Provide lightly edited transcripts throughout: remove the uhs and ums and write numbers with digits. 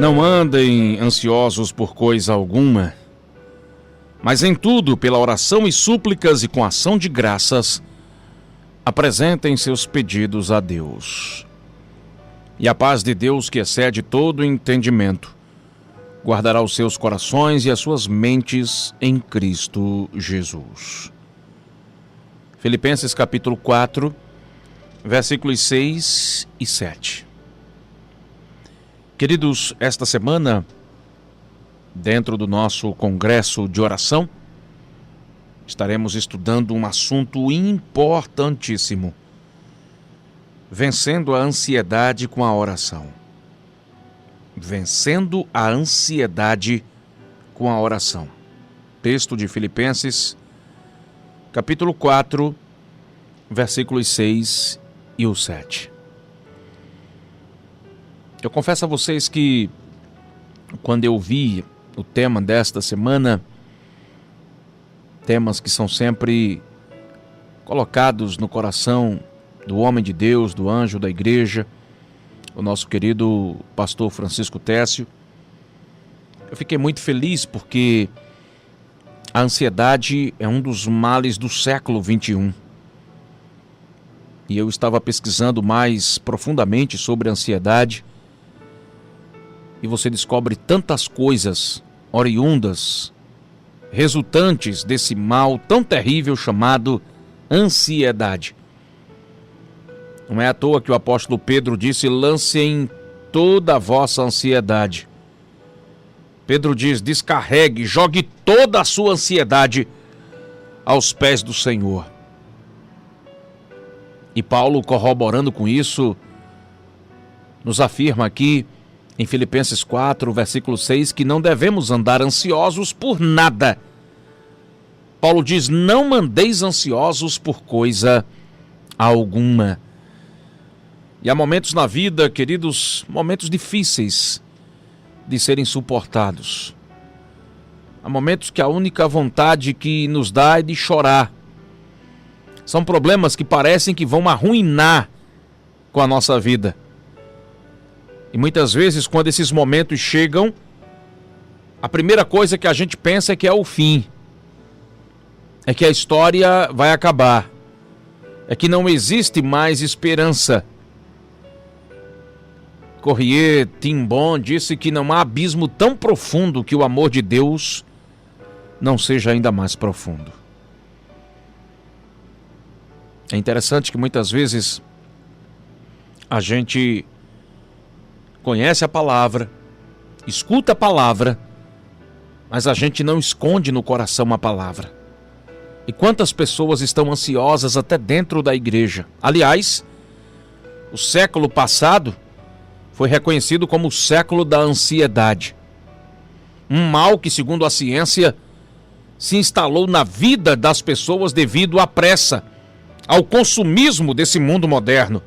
Não andem ansiosos por coisa alguma, mas em tudo, pela oração e súplicas e com ação de graças, apresentem seus pedidos a Deus. E a paz de Deus, que excede todo entendimento, guardará os seus corações e as suas mentes em Cristo Jesus. Filipenses capítulo 4, versículos 6 e 7. Queridos, esta semana, dentro do nosso congresso de oração, estaremos estudando um assunto importantíssimo: vencendo a ansiedade com a oração. Vencendo a ansiedade com a oração. Texto de Filipenses, capítulo 4, versículos 6 e o 7. Eu confesso a vocês que, quando eu vi o tema desta semana, temas que são sempre colocados no coração do homem de Deus, do anjo da igreja, o nosso querido pastor Francisco Técio, eu fiquei muito feliz porque a ansiedade é um dos males do século XXI. E eu estava pesquisando mais profundamente sobre a ansiedade, e você descobre tantas coisas oriundas, resultantes desse mal tão terrível chamado ansiedade. Não é à toa que o apóstolo Pedro disse: lancem toda a vossa ansiedade. Pedro diz: descarregue, jogue toda a sua ansiedade aos pés do Senhor. E Paulo, corroborando com isso, nos afirma aqui em Filipenses 4, versículo 6, que não devemos andar ansiosos por nada. Paulo diz: não andeis ansiosos por coisa alguma. E há momentos na vida, queridos, momentos difíceis de serem suportados. Há momentos que a única vontade que nos dá é de chorar. São problemas que parecem que vão arruinar com a nossa vida. E muitas vezes, quando esses momentos chegam, a primeira coisa que a gente pensa é que é o fim. É que a história vai acabar. É que não existe mais esperança. Corrier Timbon disse que não há abismo tão profundo que o amor de Deus não seja ainda mais profundo. É interessante que muitas vezes a gente conhece a palavra, escuta a palavra, mas a gente não esconde no coração a palavra. E quantas pessoas estão ansiosas até dentro da igreja? Aliás, o século passado foi reconhecido como o século da ansiedade. Um mal que, segundo a ciência, se instalou na vida das pessoas devido à pressa, ao consumismo desse mundo moderno.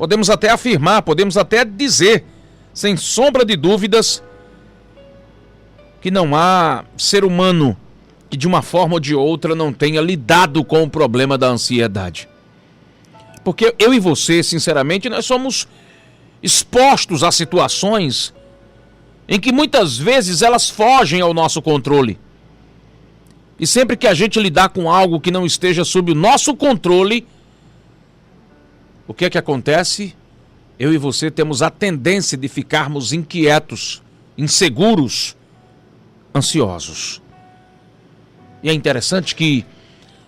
Podemos até afirmar, podemos até dizer, sem sombra de dúvidas, que não há ser humano que de uma forma ou de outra não tenha lidado com o problema da ansiedade. Porque eu e você, sinceramente, nós somos expostos a situações em que muitas vezes elas fogem ao nosso controle. E sempre que a gente lidar com algo que não esteja sob o nosso controle, o que é que acontece? Eu e você temos a tendência de ficarmos inquietos, inseguros, ansiosos. E é interessante que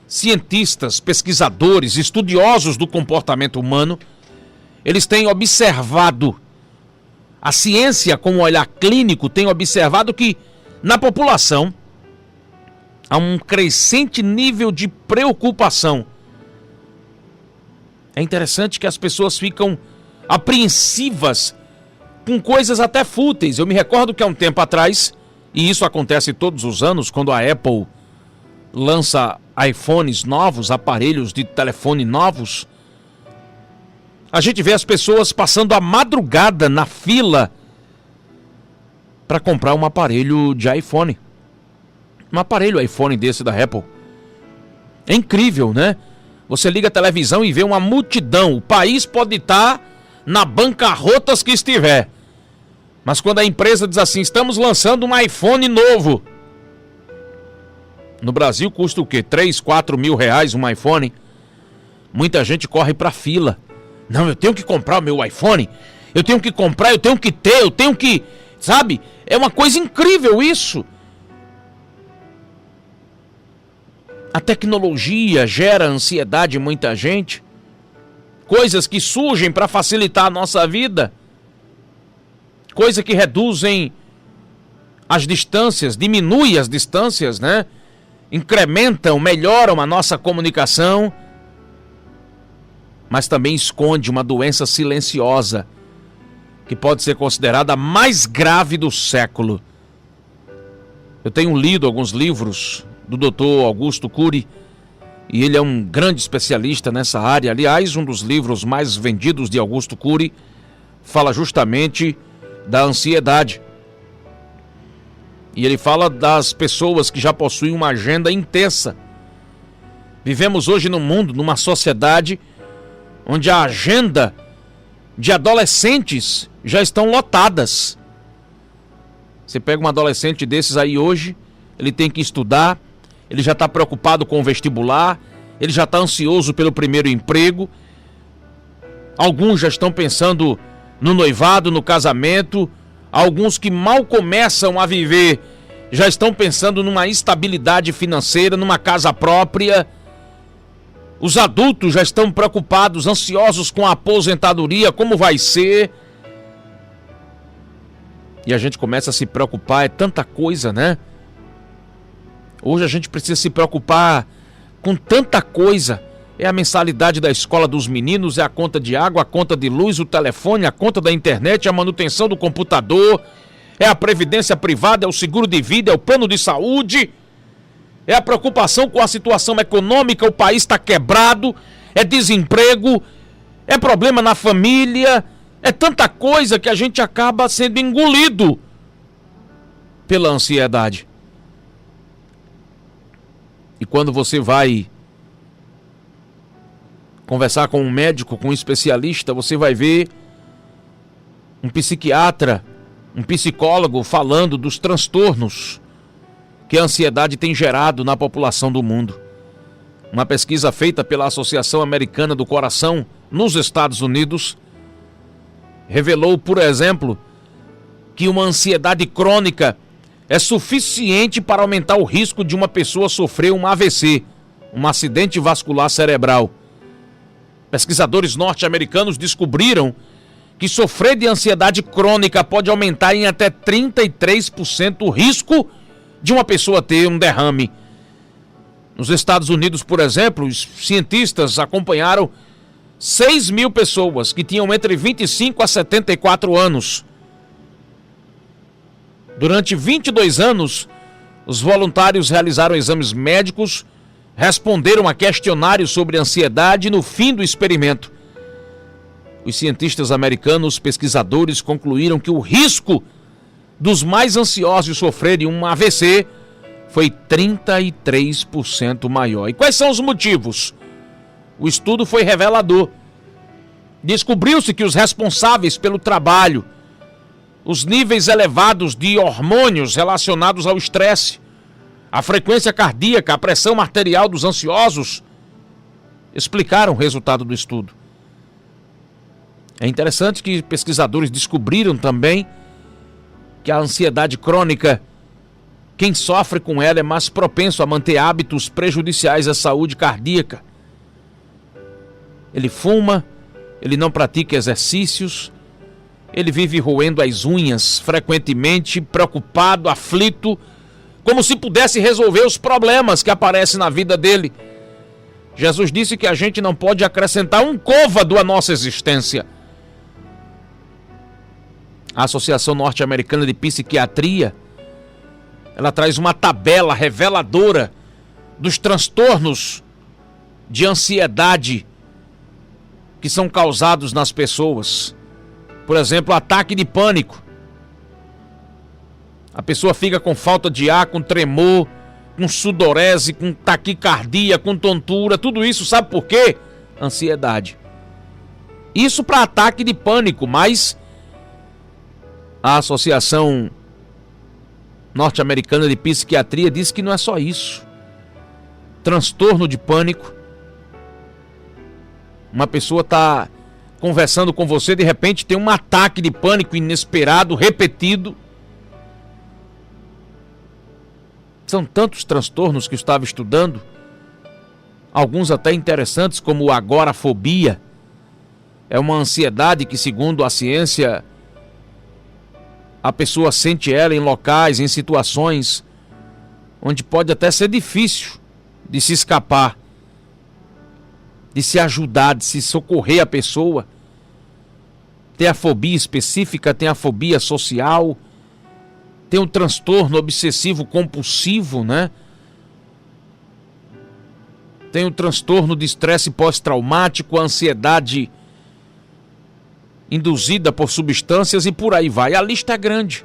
cientistas, pesquisadores, estudiosos do comportamento humano, eles têm observado, a ciência com um olhar clínico tem observado que na população há um crescente nível de preocupação. É interessante que as pessoas ficam apreensivas com coisas até fúteis. Eu me recordo que há um tempo atrás, e isso acontece todos os anos, quando a Apple lança iPhones novos, aparelhos de telefone novos, a gente vê as pessoas passando a madrugada na fila para comprar um aparelho de iPhone. Um aparelho iPhone desse da Apple. É incrível, né? Você liga a televisão e vê uma multidão. O país pode estar na bancarrotas que estiver, Mas quando a empresa diz assim, estamos lançando um iPhone novo. No Brasil custa o quê? 3, 4 mil reais um iPhone. Muita gente corre pra fila. Não, eu tenho que comprar o meu iPhone. Eu tenho que comprar, eu tenho que ter, eu tenho que... Sabe? É uma coisa incrível isso. A tecnologia gera ansiedade em muita gente. Coisas que surgem para facilitar a nossa vida. Coisas que reduzem as distâncias, diminuem as distâncias, né? Incrementam, melhoram a nossa comunicação. Mas também esconde uma doença silenciosa que pode ser considerada a mais grave do século. Eu tenho lido alguns livros do Dr. Augusto Cury, e ele é um grande especialista nessa área. Aliás, um dos livros mais vendidos de Augusto Cury fala justamente da ansiedade. E ele fala das pessoas que já possuem uma agenda intensa. Vivemos hoje num mundo, numa sociedade, onde a agenda de adolescentes já estão lotadas. Você pega um adolescente desses aí hoje, ele tem que estudar, ele já está preocupado com o vestibular, ele já está ansioso pelo primeiro emprego. Alguns já estão pensando no noivado, no casamento. Alguns que mal começam a viver já estão pensando numa estabilidade financeira, numa casa própria. Os adultos já estão preocupados, ansiosos com a aposentadoria, como vai ser. E a gente começa a se preocupar, é tanta coisa, né? Hoje a gente precisa se preocupar com tanta coisa. É a mensalidade da escola dos meninos, é a conta de água, a conta de luz, o telefone, a conta da internet, a manutenção do computador, é a previdência privada, é o seguro de vida, é o plano de saúde, é a preocupação com a situação econômica, o país está quebrado, é desemprego, é problema na família, é tanta coisa que a gente acaba sendo engolido pela ansiedade. E quando você vai conversar com um médico, com um especialista, você vai ver um psiquiatra, um psicólogo falando dos transtornos que a ansiedade tem gerado na população do mundo. Uma pesquisa feita pela Associação Americana do Coração nos Estados Unidos revelou, por exemplo, que uma ansiedade crônica é suficiente para aumentar o risco de uma pessoa sofrer um AVC, um acidente vascular cerebral. Pesquisadores norte-americanos descobriram que sofrer de ansiedade crônica pode aumentar em até 33% o risco de uma pessoa ter um derrame. Nos Estados Unidos, por exemplo, os cientistas acompanharam 6 mil pessoas que tinham entre 25 a 74 anos. Durante 22 anos, os voluntários realizaram exames médicos, responderam a questionários sobre ansiedade e no fim do experimento, os cientistas americanos pesquisadores concluíram que o risco dos mais ansiosos sofrerem um AVC foi 33% maior. E quais são os motivos? O estudo foi revelador. Descobriu-se que os responsáveis pelo trabalho, os níveis elevados de hormônios relacionados ao estresse, a frequência cardíaca, a pressão arterial dos ansiosos, explicaram o resultado do estudo. É interessante que pesquisadores descobriram também que a ansiedade crônica, quem sofre com ela é mais propenso a manter hábitos prejudiciais à saúde cardíaca. Ele fuma, ele não pratica exercícios, ele vive roendo as unhas frequentemente, preocupado, aflito, como se pudesse resolver os problemas que aparecem na vida dele. Jesus disse que a gente não pode acrescentar um côvado à nossa existência. A Associação Norte-Americana de Psiquiatria, ela traz uma tabela reveladora dos transtornos de ansiedade que são causados nas pessoas. Por exemplo, ataque de pânico. A pessoa fica com falta de ar, com tremor, com sudorese, com taquicardia, com tontura, tudo isso sabe por quê? Ansiedade. Isso para ataque de pânico, mas A Associação Norte-Americana de Psiquiatria diz que não é só isso. Transtorno de pânico. Uma pessoa está conversando com você, de repente tem um ataque de pânico inesperado, repetido. São tantos transtornos que eu estava estudando, alguns até interessantes, como a agorafobia. É uma ansiedade que, segundo a ciência, a pessoa sente ela em locais, em situações onde pode até ser difícil de se escapar, de se ajudar, de se socorrer a pessoa. Tem a fobia específica, tem a fobia social, tem o transtorno obsessivo compulsivo, né? Tem o transtorno de estresse pós-traumático, a ansiedade induzida por substâncias e por aí vai. A lista é grande.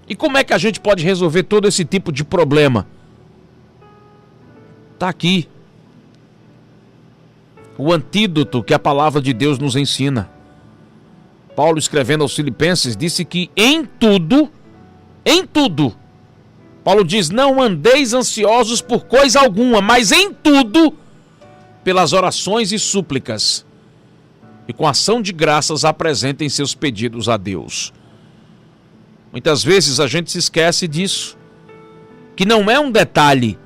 E como é que a gente pode resolver todo esse tipo de problema? Está aqui o antídoto que a palavra de Deus nos ensina. Paulo, escrevendo aos Filipenses, disse que em tudo, Paulo diz: não andeis ansiosos por coisa alguma, mas em tudo, pelas orações e súplicas, e com ação de graças apresentem seus pedidos a Deus. Muitas vezes a gente se esquece disso, que não é um detalhe,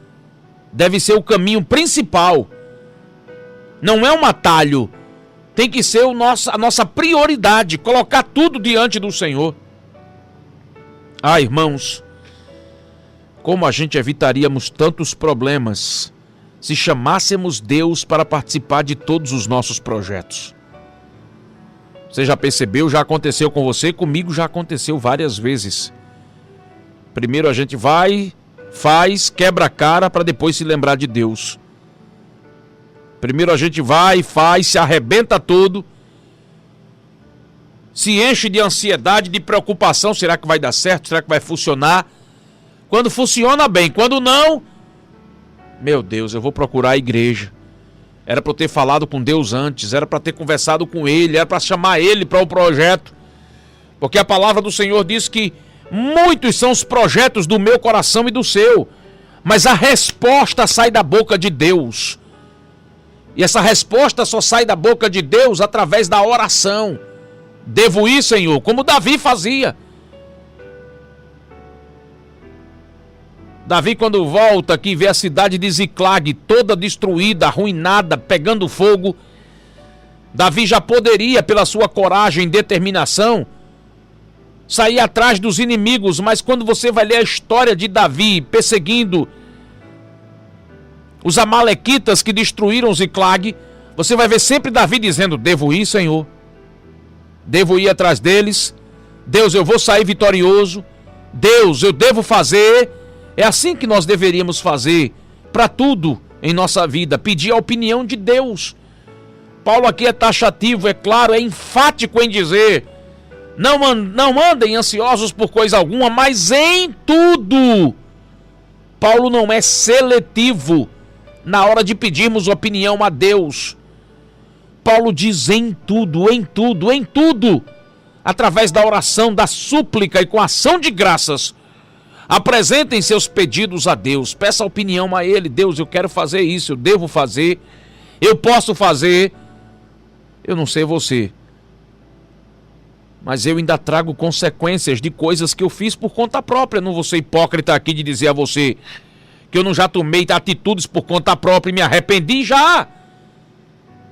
deve ser o caminho principal, não é um atalho, tem que ser a nossa prioridade, colocar tudo diante do Senhor. Ah, irmãos, como a gente evitaríamos tantos problemas se chamássemos Deus para participar de todos os nossos projetos. Você já percebeu, já aconteceu com você, comigo já aconteceu várias vezes. Primeiro a gente vai, faz, quebra a cara para depois se lembrar de Deus. Primeiro a gente vai, faz, se arrebenta todo, se enche de ansiedade, de preocupação, será que vai dar certo, será que vai funcionar? Quando funciona bem, quando não, meu Deus, eu vou procurar a igreja. Era para eu ter falado com Deus antes, era para ter conversado com Ele, era para chamar Ele para o projeto. Porque a palavra do Senhor diz que muitos são os projetos do meu coração e do seu, mas a resposta sai da boca de Deus. E essa resposta só sai da boca de Deus através da oração. Devo ir, Senhor, como Davi fazia. Davi, quando volta aqui, vê a cidade de Ziclag toda destruída, arruinada, pegando fogo. Davi já poderia, pela sua coragem e determinação, sair atrás dos inimigos, mas quando você vai ler a história de Davi perseguindo os amalequitas que destruíram Ziclag, você vai ver sempre Davi dizendo: devo ir, Senhor, devo ir atrás deles, Deus, eu vou sair vitorioso, Deus, eu devo fazer. É assim que nós deveríamos fazer para tudo em nossa vida, pedir a opinião de Deus. Paulo aqui é taxativo, é claro, é enfático em dizer: não andem ansiosos por coisa alguma, mas em tudo. Paulo não é seletivo na hora de pedirmos opinião a Deus. Paulo diz em tudo, em tudo, em tudo. Através da oração, da súplica e com ação de graças, apresentem seus pedidos a Deus, peça opinião a Ele. Deus, eu quero fazer isso, eu devo fazer, eu posso fazer. Eu não sei você, mas eu ainda trago consequências de coisas que eu fiz por conta própria. Não vou ser hipócrita aqui de dizer a você que eu não já tomei atitudes por conta própria e me arrependi já.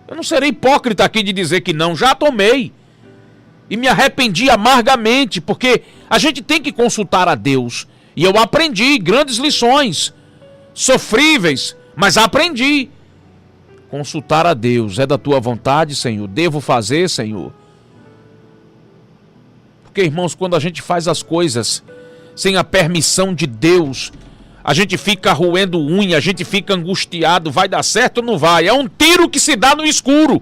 Eu não serei hipócrita aqui de dizer que não, já tomei e me arrependi amargamente, porque a gente tem que consultar a Deus. E eu aprendi grandes lições, sofríveis, mas aprendi. Consultar a Deus: é da tua vontade, Senhor? Devo fazer, Senhor? Porque, irmãos, quando a gente faz as coisas sem a permissão de Deus, a gente fica roendo unha, a gente fica angustiado, vai dar certo ou não vai? É um tiro que se dá no escuro.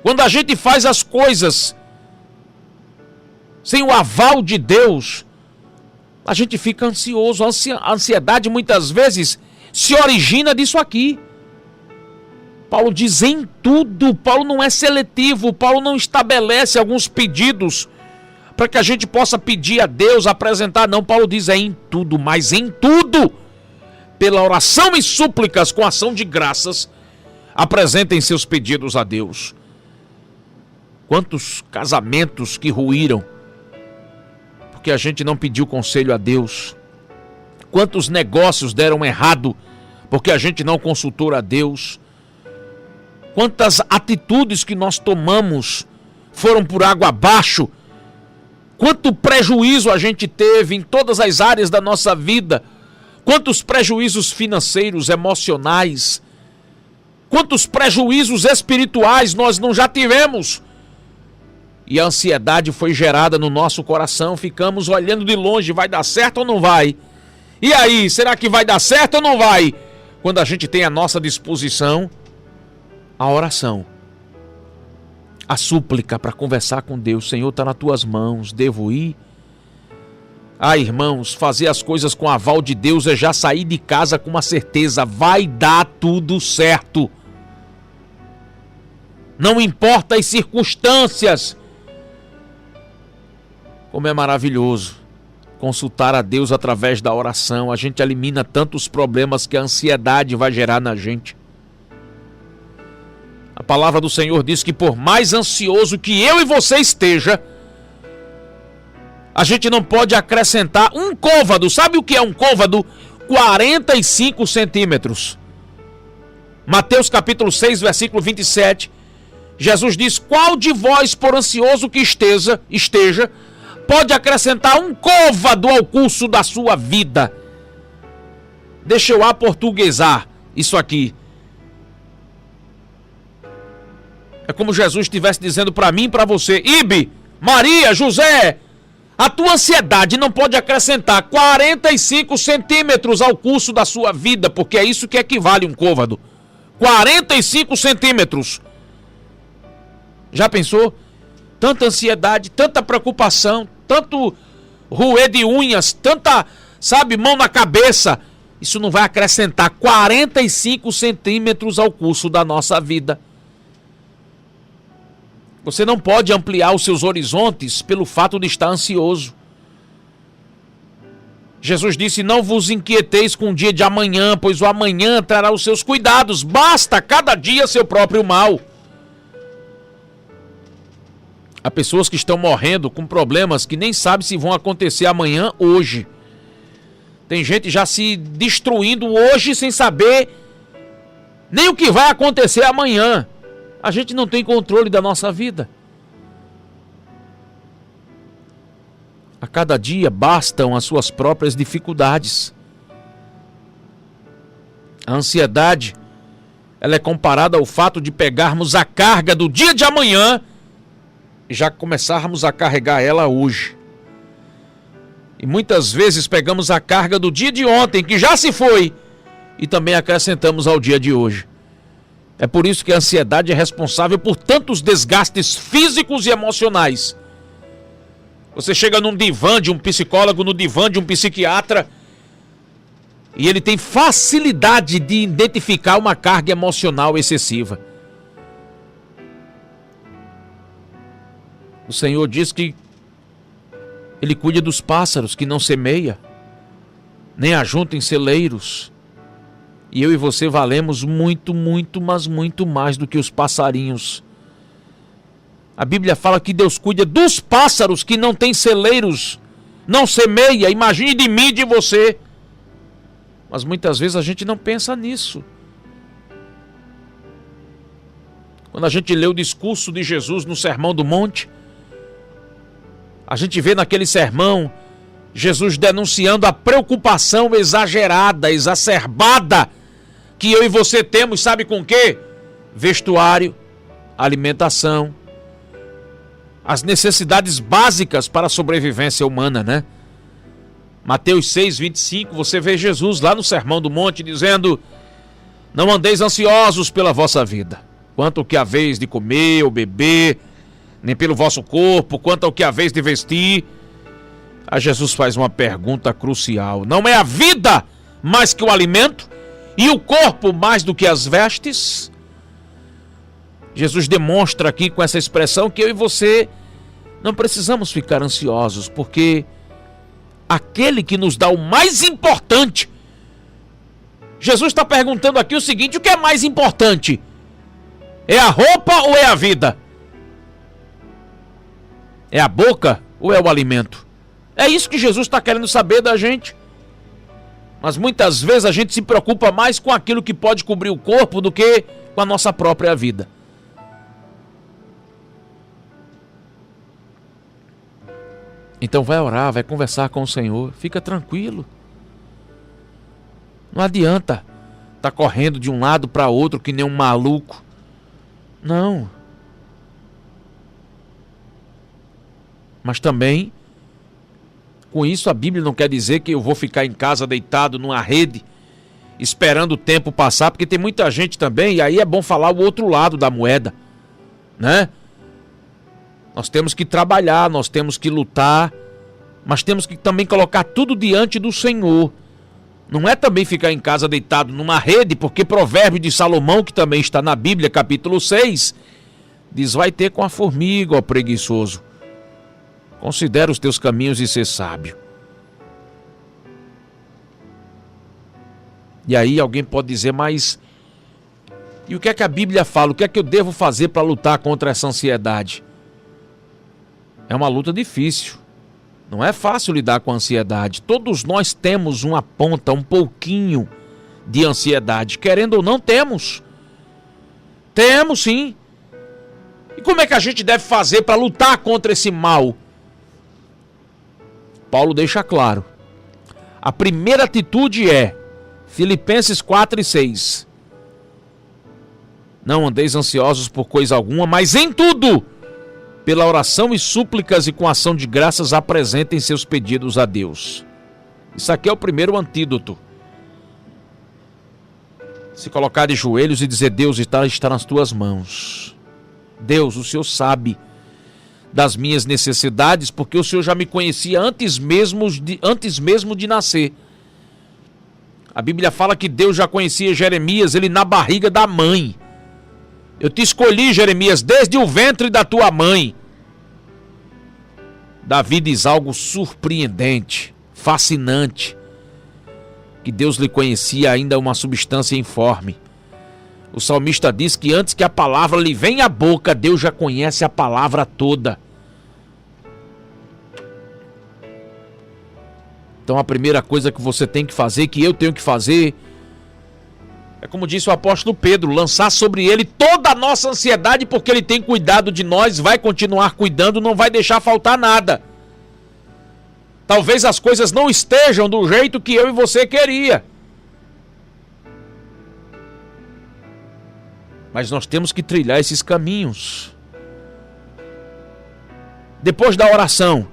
Quando a gente faz as coisas sem o aval de Deus, a gente fica ansioso. A ansiedade muitas vezes se origina disso aqui. Paulo diz em tudo. Paulo não é seletivo. Paulo não estabelece alguns pedidos para que a gente possa pedir a Deus, apresentar. Não, Paulo diz em tudo, mas em tudo, pela oração e súplicas com ação de graças, apresentem seus pedidos a Deus. Quantos casamentos que ruíram porque a gente não pediu conselho a Deus. Quantos negócios deram errado porque a gente não consultou a Deus. Quantas atitudes que nós tomamos foram por água abaixo. Quanto prejuízo a gente teve em todas as áreas da nossa vida. Quantos prejuízos financeiros, emocionais. Quantos prejuízos espirituais nós não já tivemos. E a ansiedade foi gerada no nosso coração. Ficamos olhando de longe, vai dar certo ou não vai? E aí, será que vai dar certo ou não vai? Quando a gente tem à nossa disposição a oração, a súplica para conversar com Deus. Senhor, está nas tuas mãos, devo ir? Ah, irmãos, fazer as coisas com aval de Deus é já sair de casa com uma certeza, vai dar tudo certo. Não importa as circunstâncias. Como é maravilhoso consultar a Deus através da oração. A gente elimina tantos problemas que a ansiedade vai gerar na gente. A palavra do Senhor diz que por mais ansioso que eu e você esteja, a gente não pode acrescentar um côvado. Sabe o que é um côvado? 45 centímetros. Mateus capítulo 6, versículo 27. Jesus diz: qual de vós, por ansioso que esteja, pode acrescentar um côvado ao curso da sua vida? Deixa eu aportuguesar isso aqui. É como Jesus estivesse dizendo para mim e para você: Ibe, Maria, José, a tua ansiedade não pode acrescentar 45 centímetros ao curso da sua vida, porque é isso que equivale um côvado. 45 centímetros. Já pensou? Tanta ansiedade, tanta preocupação, tanto roer de unhas, tanta, mão na cabeça. Isso não vai acrescentar 45 centímetros ao curso da nossa vida. Você não pode ampliar os seus horizontes pelo fato de estar ansioso. Jesus disse: não vos inquieteis com o dia de amanhã, pois o amanhã trará os seus cuidados. Basta cada dia seu próprio mal. Há pessoas que estão morrendo com problemas que nem sabem se vão acontecer amanhã, hoje. Tem gente já se destruindo hoje sem saber nem o que vai acontecer amanhã. A gente não tem controle da nossa vida. A cada dia bastam as suas próprias dificuldades. A ansiedade, ela é comparada ao fato de pegarmos a carga do dia de amanhã e já começarmos a carregar ela hoje. E muitas vezes pegamos a carga do dia de ontem, que já se foi, e também acrescentamos ao dia de hoje. É por isso que a ansiedade é responsável por tantos desgastes físicos e emocionais. Você chega num divã de um psicólogo, no divã de um psiquiatra, e ele tem facilidade de identificar uma carga emocional excessiva. O Senhor diz que Ele cuida dos pássaros que não semeia, nem ajunta em celeiros. E eu e você valemos muito, mas muito mais do que os passarinhos. A Bíblia fala que Deus cuida dos pássaros que não têm celeiros, não semeia. Imagine de mim e de você. Mas muitas vezes a gente não pensa nisso. Quando a gente lê o discurso de Jesus no Sermão do Monte, a gente vê naquele sermão Jesus denunciando a preocupação exagerada, exacerbada que eu e você temos, sabe com quê? Vestuário, alimentação, as necessidades básicas para a sobrevivência humana, né? Mateus 6, 25, você vê Jesus lá no Sermão do Monte dizendo: não andeis ansiosos pela vossa vida, quanto ao que haveis de comer ou beber, nem pelo vosso corpo, quanto ao que haveis de vestir. Aí Jesus faz uma pergunta crucial: não é a vida mais que o alimento, e o corpo mais do que as vestes? Jesus demonstra aqui com essa expressão que eu e você não precisamos ficar ansiosos, porque aquele que nos dá o mais importante, Jesus está perguntando aqui o seguinte: o que é mais importante? É a roupa ou é a vida? É a boca ou é o alimento? É isso que Jesus está querendo saber da gente. Mas muitas vezes a gente se preocupa mais com aquilo que pode cobrir o corpo do que com a nossa própria vida. Então vai orar, vai conversar com o Senhor, fica tranquilo. Não adianta estar correndo de um lado para outro que nem um maluco. Não. Mas também, com isso a Bíblia não quer dizer que eu vou ficar em casa deitado numa rede, esperando o tempo passar, porque tem muita gente também, e aí é bom falar o outro lado da moeda, né? Nós temos que trabalhar, nós temos que lutar, mas temos que também colocar tudo diante do Senhor. Não é também ficar em casa deitado numa rede, porque Provérbio de Salomão, que também está na Bíblia, capítulo 6, diz: vai ter com a formiga, ó preguiçoso. Considera os teus caminhos e ser sábio. E aí alguém pode dizer: mas e o que é que a Bíblia fala? O que é que eu devo fazer para lutar contra essa ansiedade? É uma luta difícil. Não é fácil lidar com a ansiedade. Todos nós temos uma ponta, um pouquinho de ansiedade. Querendo ou não, temos. Temos sim. E como é que a gente deve fazer para lutar contra esse mal? Paulo deixa claro. A primeira atitude é Filipenses 4:6. Não andeis ansiosos por coisa alguma, mas em tudo, pela oração e súplicas e com ação de graças, apresentem seus pedidos a Deus. Isso aqui é o primeiro antídoto. Se colocar de joelhos e dizer: Deus, está nas tuas mãos. Deus, o Senhor sabe das minhas necessidades, porque o Senhor já me conhecia antes mesmo de nascer. A Bíblia fala que Deus já conhecia Jeremias, ele na barriga da mãe. Eu te escolhi, Jeremias, desde o ventre da tua mãe. Davi diz algo surpreendente, fascinante, que Deus lhe conhecia ainda uma substância informe. O salmista diz que antes que a palavra lhe venha à boca, Deus já conhece a palavra toda. Então a primeira coisa que você tem que fazer, que eu tenho que fazer, é como disse o apóstolo Pedro: lançar sobre ele toda a nossa ansiedade, porque ele tem cuidado de nós, vai continuar cuidando, não vai deixar faltar nada. Talvez as coisas não estejam do jeito que eu e você queria, mas nós temos que trilhar esses caminhos. Depois da oração,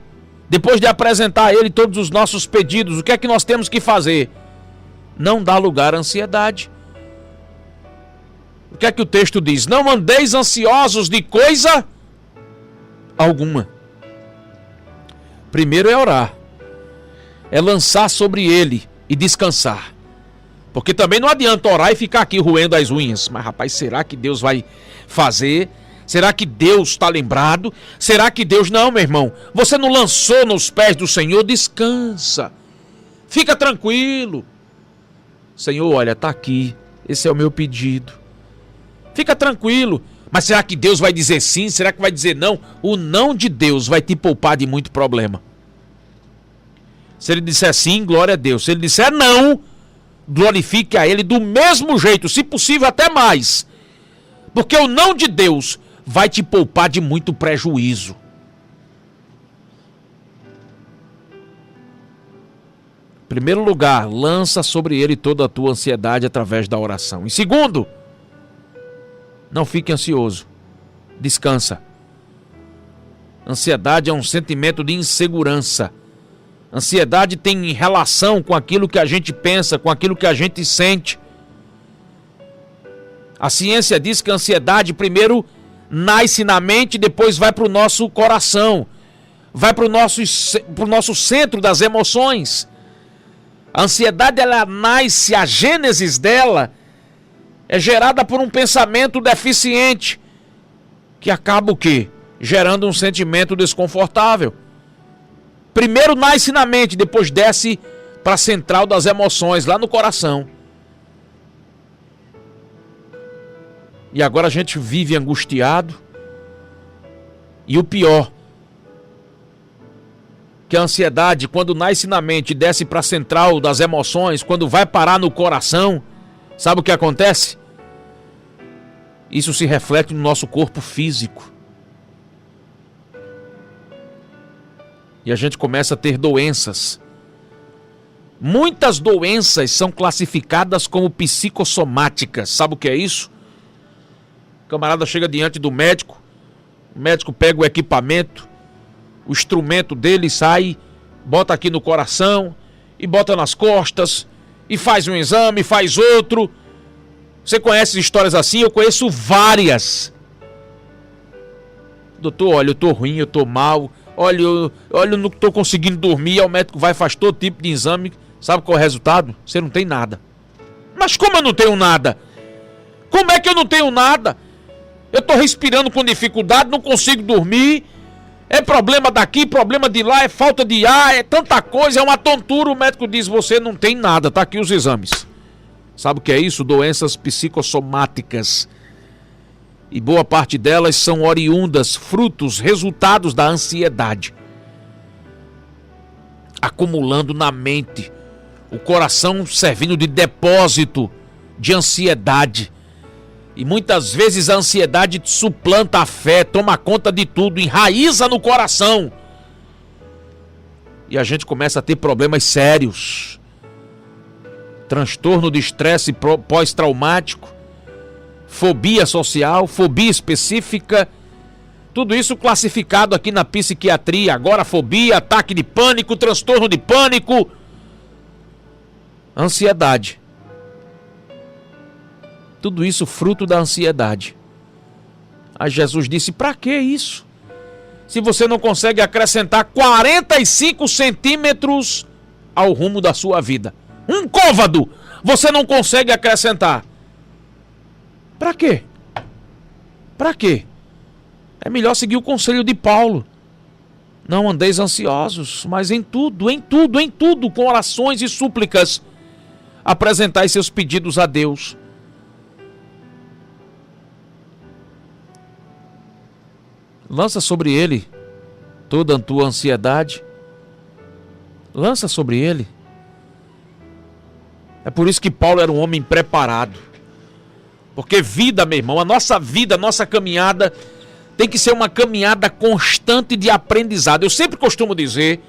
depois de apresentar a Ele todos os nossos pedidos, o que é que nós temos que fazer? Não dar lugar à ansiedade. O que é que o texto diz? Não andeis ansiosos de coisa alguma. Primeiro é orar, é lançar sobre Ele e descansar. Porque também não adianta orar e ficar aqui roendo as unhas. Mas rapaz, será que Deus vai fazer? Será que Deus está lembrado? Será que Deus... Não, meu irmão, você não lançou nos pés do Senhor? Descansa, fica tranquilo. Senhor, olha, está aqui, esse é o meu pedido. Fica tranquilo. Mas será que Deus vai dizer sim? Será que vai dizer não? O não de Deus vai te poupar de muito problema. Se Ele disser sim, glória a Deus. Se Ele disser não, glorifique a Ele do mesmo jeito, se possível até mais. Porque o não de Deus vai te poupar de muito prejuízo. Em primeiro lugar, lança sobre Ele toda a tua ansiedade através da oração. Em segundo, não fique ansioso, descansa. Ansiedade é um sentimento de insegurança. Ansiedade tem relação com aquilo que a gente pensa, com aquilo que a gente sente. A ciência diz que a ansiedade primeiro nasce na mente, depois vai para o nosso coração, vai para o nosso centro das emoções. A ansiedade, ela nasce, a gênese dela é gerada por um pensamento deficiente, que acaba o quê? Gerando um sentimento desconfortável. Primeiro nasce na mente, depois desce para a central das emoções, lá no coração. E agora a gente vive angustiado. E o pior, que a ansiedade, quando nasce na mente e desce para a central das emoções, quando vai parar no coração, sabe o que acontece? Isso se reflete no nosso corpo físico. E a gente começa a ter doenças. Muitas doenças são classificadas como psicossomáticas. Sabe o que é isso? O camarada chega diante do médico, o médico pega o equipamento, o instrumento dele sai, bota aqui no coração e bota nas costas e faz um exame, faz outro. Você conhece histórias assim? Eu conheço várias. Doutor, olha, eu tô ruim, eu tô mal, olha, eu não tô conseguindo dormir. Aí o médico vai e faz todo tipo de exame. Sabe qual é o resultado? Você não tem nada. Mas como eu não tenho nada? Como é que eu não tenho nada? Eu tô respirando com dificuldade, não consigo dormir. É problema daqui, problema de lá, é falta de ar, é tanta coisa, é uma tontura. O médico diz, você não tem nada, tá aqui os exames. Sabe o que é isso? Doenças psicossomáticas. E boa parte delas são oriundas, frutos, resultados da ansiedade. Acumulando na mente, o coração servindo de depósito de ansiedade. E muitas vezes a ansiedade suplanta a fé, toma conta de tudo, enraiza no coração. E a gente começa a ter problemas sérios. Transtorno de estresse pós-traumático, fobia social, fobia específica. Tudo isso classificado aqui na psiquiatria. Agorafobia, ataque de pânico, transtorno de pânico. Ansiedade. Tudo isso fruto da ansiedade. Aí Jesus disse, para que isso? Se você não consegue acrescentar 45 centímetros ao rumo da sua vida. Um côvado você não consegue acrescentar. Para quê? Para quê? É melhor seguir o conselho de Paulo. Não andeis ansiosos, mas em tudo, com orações e súplicas, apresentai seus pedidos a Deus. Lança sobre ele toda a tua ansiedade. Lança sobre ele. É por isso que Paulo era um homem preparado. Porque vida, meu irmão, a nossa vida, a nossa caminhada tem que ser uma caminhada constante de aprendizado. Eu sempre costumo dizer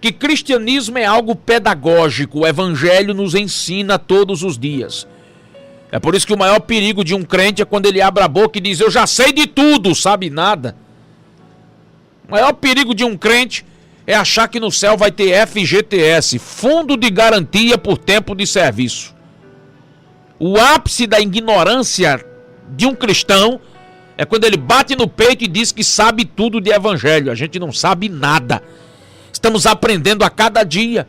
que cristianismo é algo pedagógico. O evangelho nos ensina todos os dias. É por isso que o maior perigo de um crente é quando ele abre a boca e diz, eu já sei de tudo, sabe nada. O maior perigo de um crente é achar que no céu vai ter FGTS, Fundo de Garantia por Tempo de Serviço. O ápice da ignorância de um cristão é quando ele bate no peito e diz que sabe tudo de evangelho. A gente não sabe nada. Estamos aprendendo a cada dia.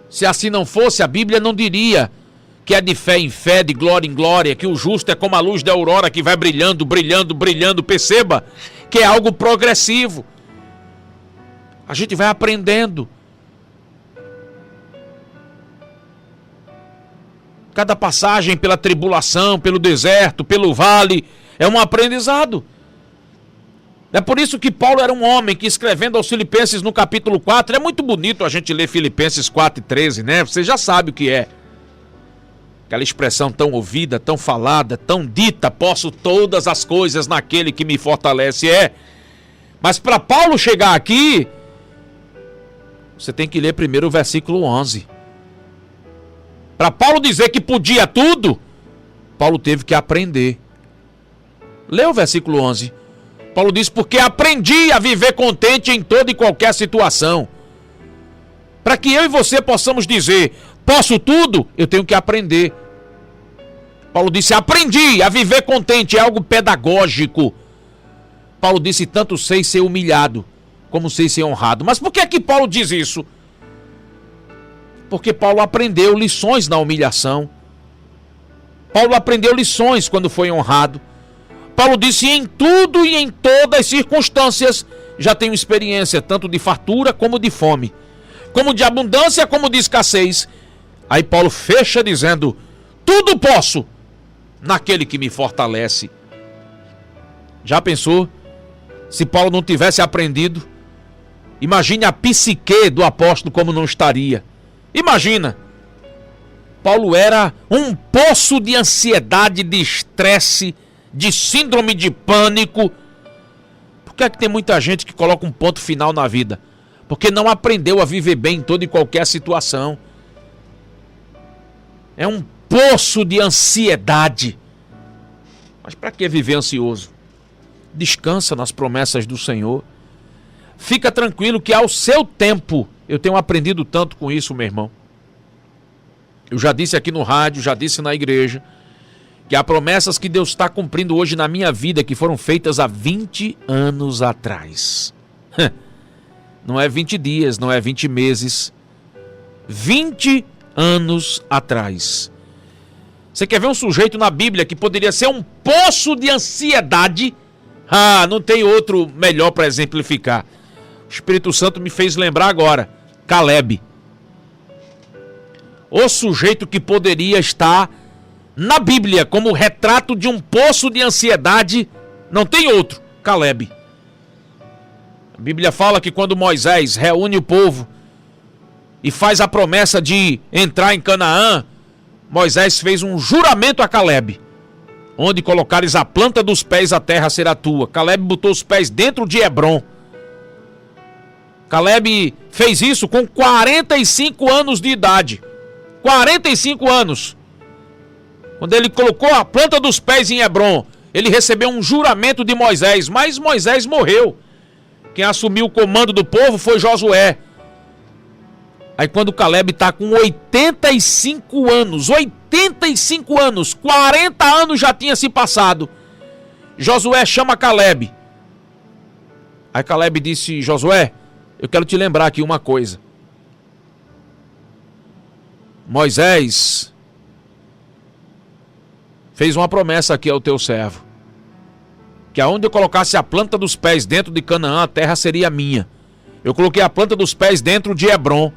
Se assim não fosse, a Bíblia não diria que é de fé em fé, de glória em glória, que o justo é como a luz da aurora que vai brilhando, brilhando, brilhando. Perceba que é algo progressivo. A gente vai aprendendo. Cada passagem pela tribulação, pelo deserto, pelo vale, é um aprendizado. É por isso que Paulo era um homem que, escrevendo aos Filipenses no capítulo 4, é muito bonito a gente ler Filipenses 4:13, né? Você já sabe o que é. Aquela expressão tão ouvida, tão falada, tão dita, posso todas as coisas naquele que me fortalece, Mas para Paulo chegar aqui, você tem que ler primeiro o versículo 11. Para Paulo dizer que podia tudo, Paulo teve que aprender. Lê o versículo 11. Paulo diz, porque aprendi a viver contente em toda e qualquer situação. Para que eu e você possamos dizer, posso tudo, eu tenho que aprender. Paulo disse, aprendi a viver contente, é algo pedagógico. Paulo disse, tanto sei ser humilhado, como sei ser honrado. Mas por que é que Paulo diz isso? Porque Paulo aprendeu lições na humilhação. Paulo aprendeu lições quando foi honrado. Paulo disse: em tudo e em todas as circunstâncias já tenho experiência, tanto de fartura como de fome, como de abundância como de escassez. Aí Paulo fecha dizendo: tudo posso naquele que me fortalece. Já pensou se Paulo não tivesse aprendido? Imagine a psique do apóstolo como não estaria. Imagina, Paulo era um poço de ansiedade, de estresse, de síndrome de pânico. Por que é que tem muita gente que coloca um ponto final na vida? Porque não aprendeu a viver bem em toda e qualquer situação. É um poço de ansiedade. Mas para que viver ansioso? Descansa nas promessas do Senhor. Fica tranquilo que ao seu tempo, eu tenho aprendido tanto com isso, meu irmão. Eu já disse aqui no rádio, já disse na igreja, que há promessas que Deus está cumprindo hoje na minha vida, que foram feitas há 20 anos atrás. Não é 20 dias, não é 20 meses. 20 anos atrás. Você quer ver um sujeito na Bíblia que poderia ser um poço de ansiedade? Ah, não tem outro melhor para exemplificar. O Espírito Santo me fez lembrar agora. Caleb. O sujeito que poderia estar na Bíblia como retrato de um poço de ansiedade, não tem outro. Caleb. A Bíblia fala que quando Moisés reúne o povo e faz a promessa de entrar em Canaã, Moisés fez um juramento a Caleb: onde colocares a planta dos pés, a terra será tua. Caleb botou os pés dentro de Hebrom. Caleb fez isso com 45 anos de idade. 45 anos. Quando ele colocou a planta dos pés em Hebrom, ele recebeu um juramento de Moisés, mas Moisés morreu. Quem assumiu o comando do povo foi Josué. Aí quando Caleb está com 85 anos, 85 anos, 40 anos já tinha se passado, Josué chama Caleb. Aí Caleb disse: Josué, eu quero te lembrar aqui uma coisa. Moisés fez uma promessa aqui ao teu servo, que aonde eu colocasse a planta dos pés dentro de Canaã, a terra seria minha. Eu coloquei a planta dos pés dentro de Hebrom.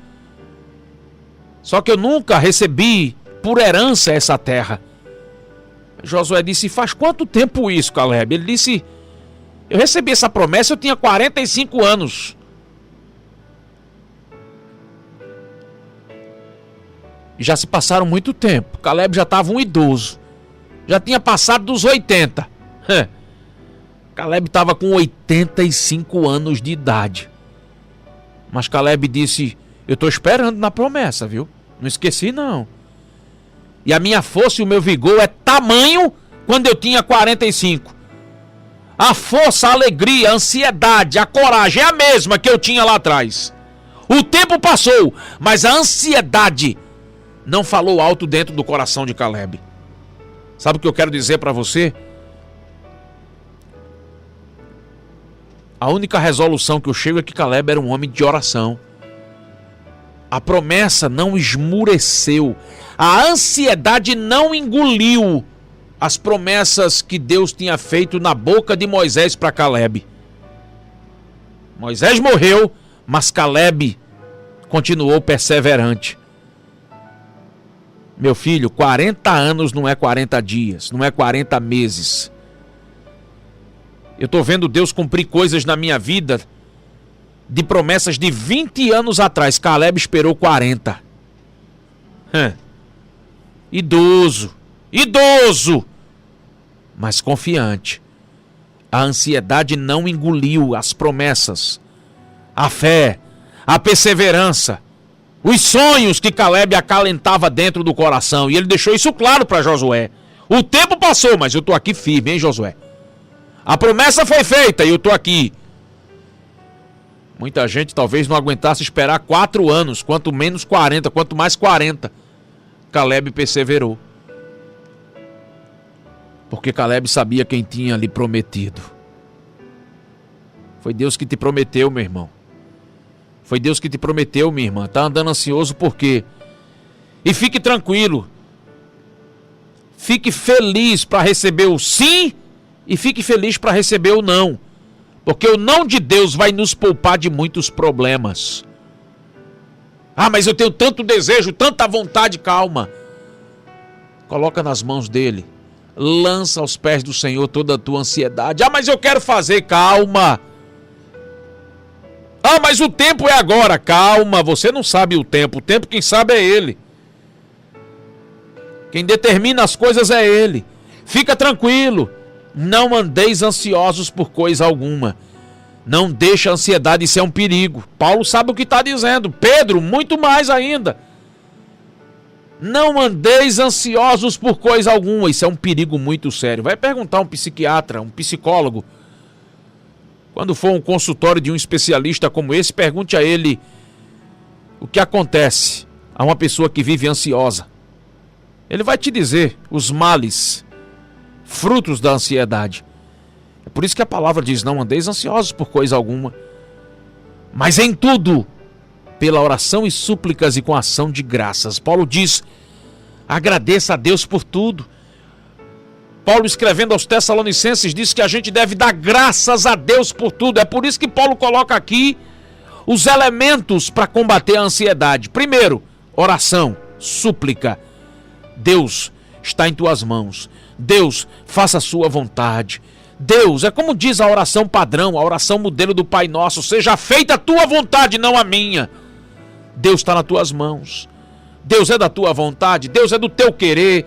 Só que eu nunca recebi por herança essa terra. Josué disse: faz quanto tempo isso, Caleb? Ele disse: eu recebi essa promessa, eu tinha 45 anos. E já se passaram muito tempo. Caleb já estava um idoso. Já tinha passado dos 80. Caleb estava com 85 anos de idade. Mas Caleb disse: eu estou esperando na promessa, viu? Não esqueci, não. E a minha força e o meu vigor é tamanho quando eu tinha 45. A força, a alegria, a ansiedade, a coragem é a mesma que eu tinha lá atrás. O tempo passou, mas a ansiedade não falou alto dentro do coração de Caleb. Sabe o que eu quero dizer para você? A única resolução que eu chego é que Caleb era um homem de oração. A promessa não esmureceu. A ansiedade não engoliu as promessas que Deus tinha feito na boca de Moisés para Caleb. Moisés morreu, mas Caleb continuou perseverante. Meu filho, 40 anos não é 40 dias, não é 40 meses. Eu estou vendo Deus cumprir coisas na minha vida de promessas de 20 anos atrás. Caleb esperou 40. Idoso, mas confiante. A ansiedade não engoliu as promessas, a fé, a perseverança, os sonhos que Caleb acalentava dentro do coração. E ele deixou isso claro para Josué. O tempo passou, mas eu estou aqui firme, hein, Josué? A promessa foi feita e eu estou aqui. Muita gente talvez não aguentasse esperar 4 anos, quanto menos 40, quanto mais 40. Caleb perseverou. Porque Caleb sabia quem tinha lhe prometido. Foi Deus que te prometeu, meu irmão. Foi Deus que te prometeu, minha irmã. Tá andando ansioso por quê? E fique tranquilo. fique feliz para receber o sim e fique feliz para receber o não. Porque o não de Deus vai nos poupar de muitos problemas. Ah, mas eu tenho tanto desejo, tanta vontade. Calma. Coloca nas mãos dele. Lança aos pés do Senhor toda a tua ansiedade. Ah, mas eu quero fazer. Calma. Ah, mas o tempo é agora. Calma, você não sabe o tempo quem sabe é Ele. Quem determina as coisas é Ele. Fica tranquilo. Não andeis ansiosos por coisa alguma. Não deixe a ansiedade ser um perigo. Paulo sabe o que está dizendo. Pedro, muito mais ainda. Não andeis ansiosos por coisa alguma. Isso é um perigo muito sério. Vai perguntar a um psiquiatra, um psicólogo. Quando for um consultório de um especialista como esse, pergunte a ele o que acontece a uma pessoa que vive ansiosa. Ele vai te dizer os males, frutos da ansiedade. É por isso que a palavra diz, não andeis ansiosos por coisa alguma, mas em tudo, pela oração e súplicas e com ação de graças. Paulo diz, agradeça a Deus por tudo. Paulo, escrevendo aos Tessalonicenses, diz que a gente deve dar graças a Deus por tudo. É por isso que Paulo coloca aqui os elementos para combater a ansiedade. Primeiro, oração, súplica. Deus está em tuas mãos. Deus, faça a sua vontade. Deus, é como diz a oração padrão, a oração modelo do Pai Nosso, seja feita a tua vontade, não a minha. Deus está nas tuas mãos. Deus é da tua vontade, Deus é do teu querer.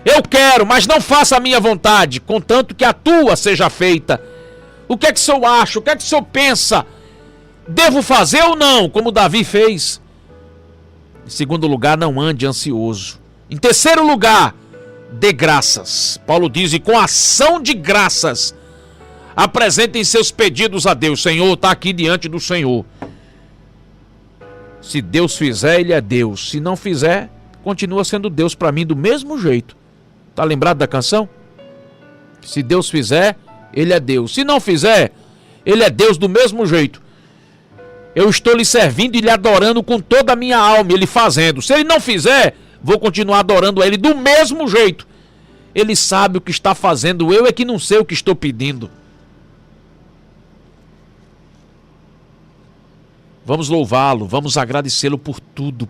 Eu quero, mas não faça a minha vontade, contanto que a tua seja feita. O que é que o senhor acha? O que é que o senhor pensa? Devo fazer ou não, como Davi fez? Em segundo lugar, não ande ansioso. Em terceiro lugar, dê graças. Paulo diz, e com ação de graças, apresentem seus pedidos a Deus. Senhor, está aqui diante do Senhor. Se Deus fizer, Ele é Deus. Se não fizer, continua sendo Deus para mim do mesmo jeito. Tá lembrado da canção? Se Deus fizer, Ele é Deus. Se não fizer, Ele é Deus do mesmo jeito. Eu estou lhe servindo e lhe adorando com toda a minha alma, Ele fazendo. Se Ele não fizer, vou continuar adorando a Ele do mesmo jeito. Ele sabe o que está fazendo, eu é que não sei o que estou pedindo. Vamos louvá-lo, vamos agradecê-lo por tudo,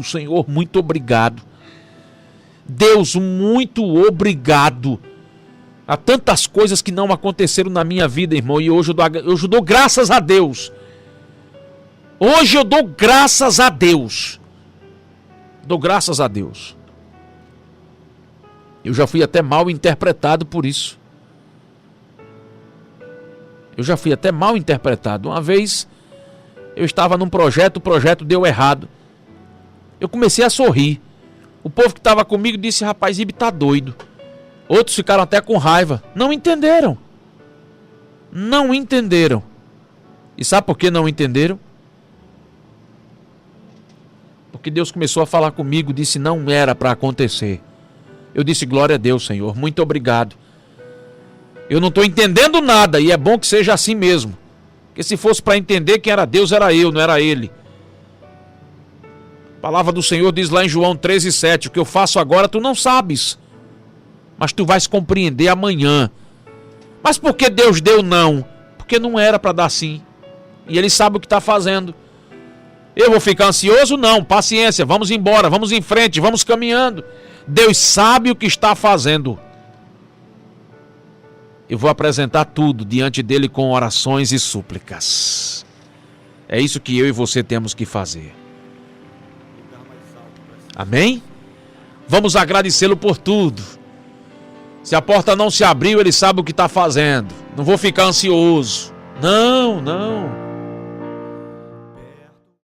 Senhor, muito obrigado. Deus, muito obrigado. Há tantas coisas que não aconteceram na minha vida, irmão, e hoje eu dou graças a Deus. Hoje eu dou graças a Deus. Dou graças a Deus. Eu já fui até mal interpretado por isso. Uma vez eu estava num projeto, o projeto deu errado. Eu comecei a sorrir. O povo que estava comigo disse, rapaz, Ibe tá doido. Outros ficaram até com raiva. Não entenderam. E sabe por que não entenderam? Porque Deus começou a falar comigo, disse não era para acontecer. Eu disse, glória a Deus, Senhor, muito obrigado. Eu não estou entendendo nada e é bom que seja assim mesmo. Porque se fosse para entender quem era Deus, era eu, não era Ele. A palavra do Senhor diz lá em João 13:7, o que eu faço agora tu não sabes, mas tu vais compreender amanhã. Mas por que Deus deu não? Porque não era para dar sim. E Ele sabe o que está fazendo. Eu vou ficar ansioso? Não, paciência, vamos embora, vamos em frente, vamos caminhando. Deus sabe o que está fazendo. Eu vou apresentar tudo diante dele com orações e súplicas. É isso que eu e você temos que fazer. Amém? Vamos agradecê-lo por tudo. Se a porta não se abriu, ele sabe o que está fazendo. Não vou ficar ansioso. Não.